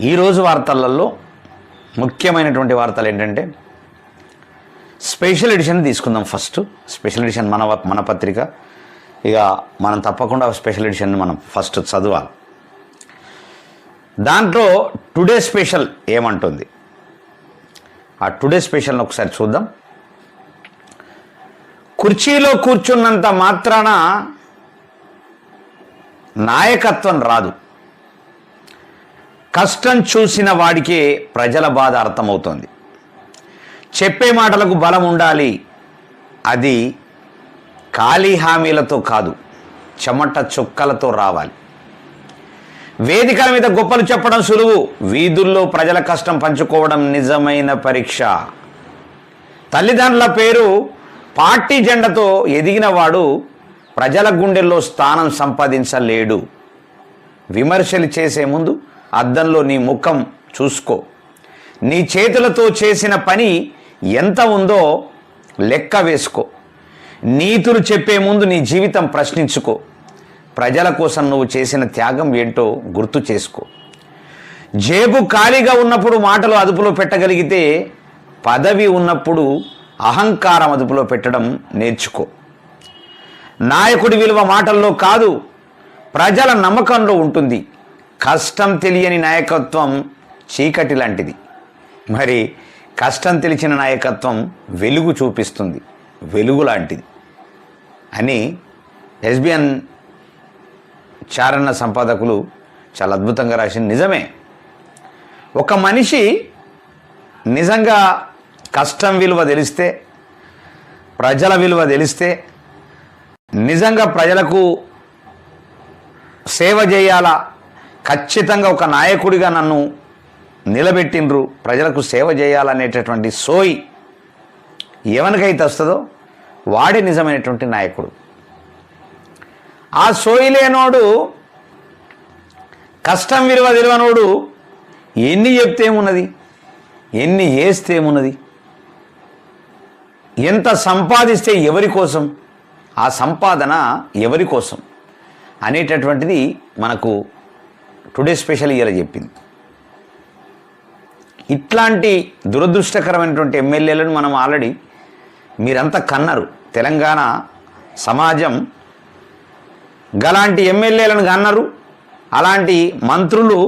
ఈరోజు వార్తలలో ముఖ్యమైనటువంటి వార్తలు ఏంటంటే స్పెషల్ ఎడిషన్ తీసుకుందాం. ఫస్ట్ స్పెషల్ ఎడిషన్ మన పత్రిక, ఇక మనం తప్పకుండా స్పెషల్ ఎడిషన్ మనం ఫస్ట్ చదవాలి. దాంట్లో టుడే స్పెషల్ ఏమంటుంది, ఆ టుడే స్పెషల్ని ఒకసారి చూద్దాం. కుర్చీలో కూర్చున్నంత మాత్రాన నాయకత్వం రాదు. కష్టం చూసిన వాడికే ప్రజల బాధ అర్థమవుతుంది. చెప్పే మాటలకు బలం ఉండాలి. అది ఖాళీ హామీలతో కాదు, చెమట చుక్కలతో రావాలి. వేదికల మీద గొప్పలు చెప్పడం సులువు, వీధుల్లో ప్రజల కష్టం పంచుకోవడం నిజమైన పరీక్ష. తల్లిదండ్రుల పేరు పార్టీ జెండాతో ఎదిగినవాడు ప్రజల గుండెల్లో స్థానం సంపాదించలేడు. విమర్శలు చేసే ముందు అద్దంలో నీ ముఖం చూసుకో. నీ చేతులతో చేసిన పని ఎంత ఉందో లెక్క వేసుకో. నీతులు చెప్పే ముందు నీ జీవితం ప్రశ్నించుకో. ప్రజల కోసం నువ్వు చేసిన త్యాగం ఏంటో గుర్తు చేసుకో. జేబు ఖాళీగా ఉన్నప్పుడు మాటలు అదుపులో పెట్టగలిగితే పదవి ఉన్నప్పుడు అహంకారం అదుపులో పెట్టడం నేర్చుకో. నాయకుడి విలువ మాటల్లో కాదు, ప్రజల నమ్మకంలో ఉంటుంది. కష్టం తెలియని నాయకత్వం చీకటి లాంటిది, మరి కష్టం తెలిసిన నాయకత్వం వెలుగు చూపిస్తుంది, వెలుగు లాంటిది అని ఎస్బిఎన్ చారణ సంపాదకులు చాలా అద్భుతంగా రాసింది. నిజమే, ఒక మనిషి నిజంగా కష్టం విలువ తెలిస్తే, ప్రజల విలువ తెలిస్తే, నిజంగా ప్రజలకు సేవ చేయాలా, ఖచ్చితంగా ఒక నాయకుడిగా నన్ను నిలబెట్టిండ్రు, ప్రజలకు సేవ చేయాలనేటటువంటి సోయి ఎవరికైతే వస్తుందో వాడే నిజమైనటువంటి నాయకుడు. ఆ సోయి లేనోడు, కష్టం విలువ తెలియనోడు ఎన్ని చెప్తే ఏమున్నది, ఎన్ని వేస్తే ఏమున్నది, ఎంత సంపాదిస్తే ఎవరి కోసం, ఆ సంపాదన ఎవరి కోసం అనేటటువంటిది మనకు టుడే స్పెషల్ ఇయర్ చెప్పింది. ఇట్లాంటి దురదృష్టకరమైనటువంటి ఎమ్మెల్యేలను మనం ఆల్రెడీ మీరంతా కన్నారు. తెలంగాణ సమాజం గలాంటి ఎమ్మెల్యేలను కన్నారు. అలాంటి మంత్రులు,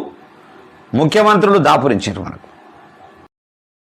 ముఖ్యమంత్రులు దాపురించారు మనకు.